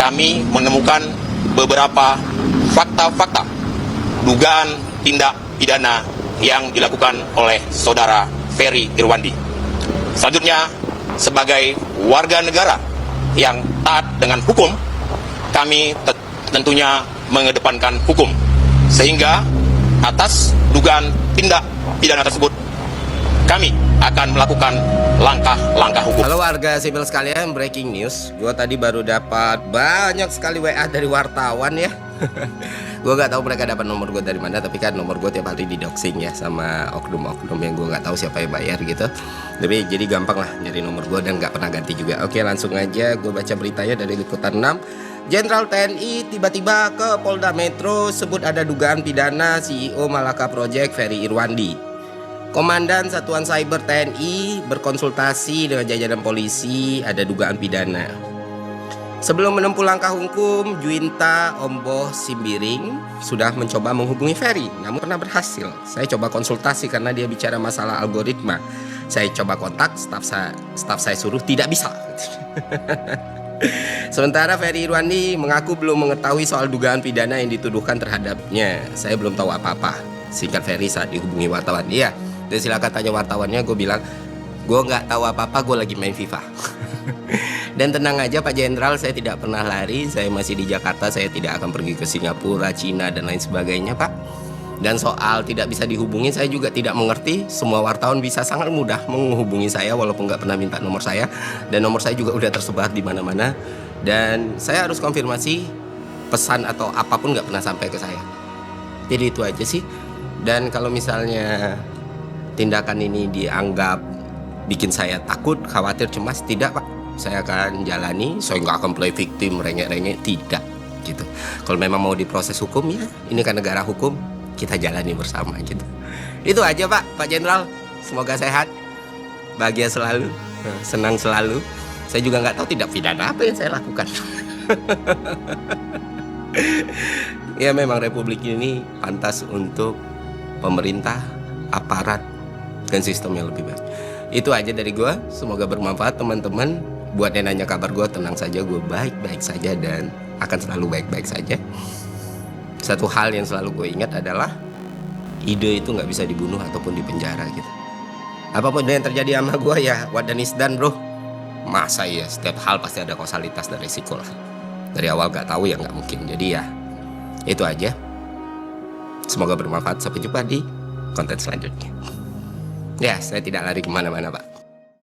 kami menemukan beberapa fakta-fakta dugaan tindak pidana yang dilakukan oleh saudara Ferry Irwandi. Selanjutnya, sebagai warga negara yang taat dengan hukum, kami tentunya mengedepankan hukum. Sehingga atas dugaan tindak pidana tersebut, kami akan melakukan langkah-langkah hukum. Halo warga sipil sekalian, breaking news. Gue tadi baru dapat banyak sekali WA dari wartawan ya. Gue gak tahu mereka dapat nomor gue dari mana, tapi kan nomor gue tiap hari didoxing ya sama oknum-oknum yang gue gak tahu siapa yang bayar gitu. Tapi jadi gampang lah nyari nomor gue dan gak pernah ganti juga. Oke, langsung aja gue baca beritanya dari Liputan 6. Jenderal TNI tiba-tiba ke Polda Metro sebut ada dugaan pidana CEO Malaka Project Ferry Irwandi. Komandan Satuan Cyber TNI berkonsultasi dengan jajaran polisi, ada dugaan pidana. Sebelum menempuh langkah hukum, Juwinta Omboh Simbiring sudah mencoba menghubungi Ferry, namun pernah berhasil. Saya coba konsultasi karena dia bicara masalah algoritma. Saya coba kontak, staf saya suruh tidak bisa. Sementara Ferry Irwandi mengaku belum mengetahui soal dugaan pidana yang dituduhkan terhadapnya. Saya belum tahu apa-apa, singkat Ferry saat dihubungi wartawan. Iya, dan silakan tanya wartawannya. Gue bilang, gue nggak tahu apa-apa, gue lagi main FIFA. Dan tenang aja Pak Jenderal, saya tidak pernah lari, saya masih di Jakarta, saya tidak akan pergi ke Singapura, Cina, dan lain sebagainya Pak. Dan soal tidak bisa dihubungi, saya juga tidak mengerti. Semua wartawan bisa sangat mudah menghubungi saya walaupun nggak pernah minta nomor saya. Dan nomor saya juga udah tersebar di mana-mana. Dan saya harus konfirmasi pesan atau apapun nggak pernah sampai ke saya. Jadi itu aja sih. Dan kalau misalnya tindakan ini dianggap bikin saya takut, khawatir, cemas, tidak Pak. Saya akan jalani, saya nggak akan play victim, rengek-rengek, tidak gitu. Kalau memang mau diproses hukum ya, ini kan negara hukum, kita jalani bersama gitu. Itu aja Pak Jenderal. Semoga sehat, bahagia selalu, senang selalu. Saya juga nggak tahu tindak pidana apa yang saya lakukan. Ya memang Republik ini pantas untuk pemerintah, aparat, dan sistem yang lebih baik. Itu aja dari gue. Semoga bermanfaat teman-teman. Buat yang nanya kabar gue, tenang saja, gue baik-baik saja dan akan selalu baik-baik saja. Satu hal yang selalu gue ingat adalah ide itu nggak bisa dibunuh ataupun dipenjara gitu. Apapun yang terjadi sama gue ya wadan isdan bro. Masa ya setiap hal pasti ada kausalitas dan risiko lah. Dari awal nggak tahu ya nggak mungkin. Jadi ya itu aja. Semoga bermanfaat. Sampai jumpa di konten selanjutnya. Ya, saya tidak lari kemana-mana Pak.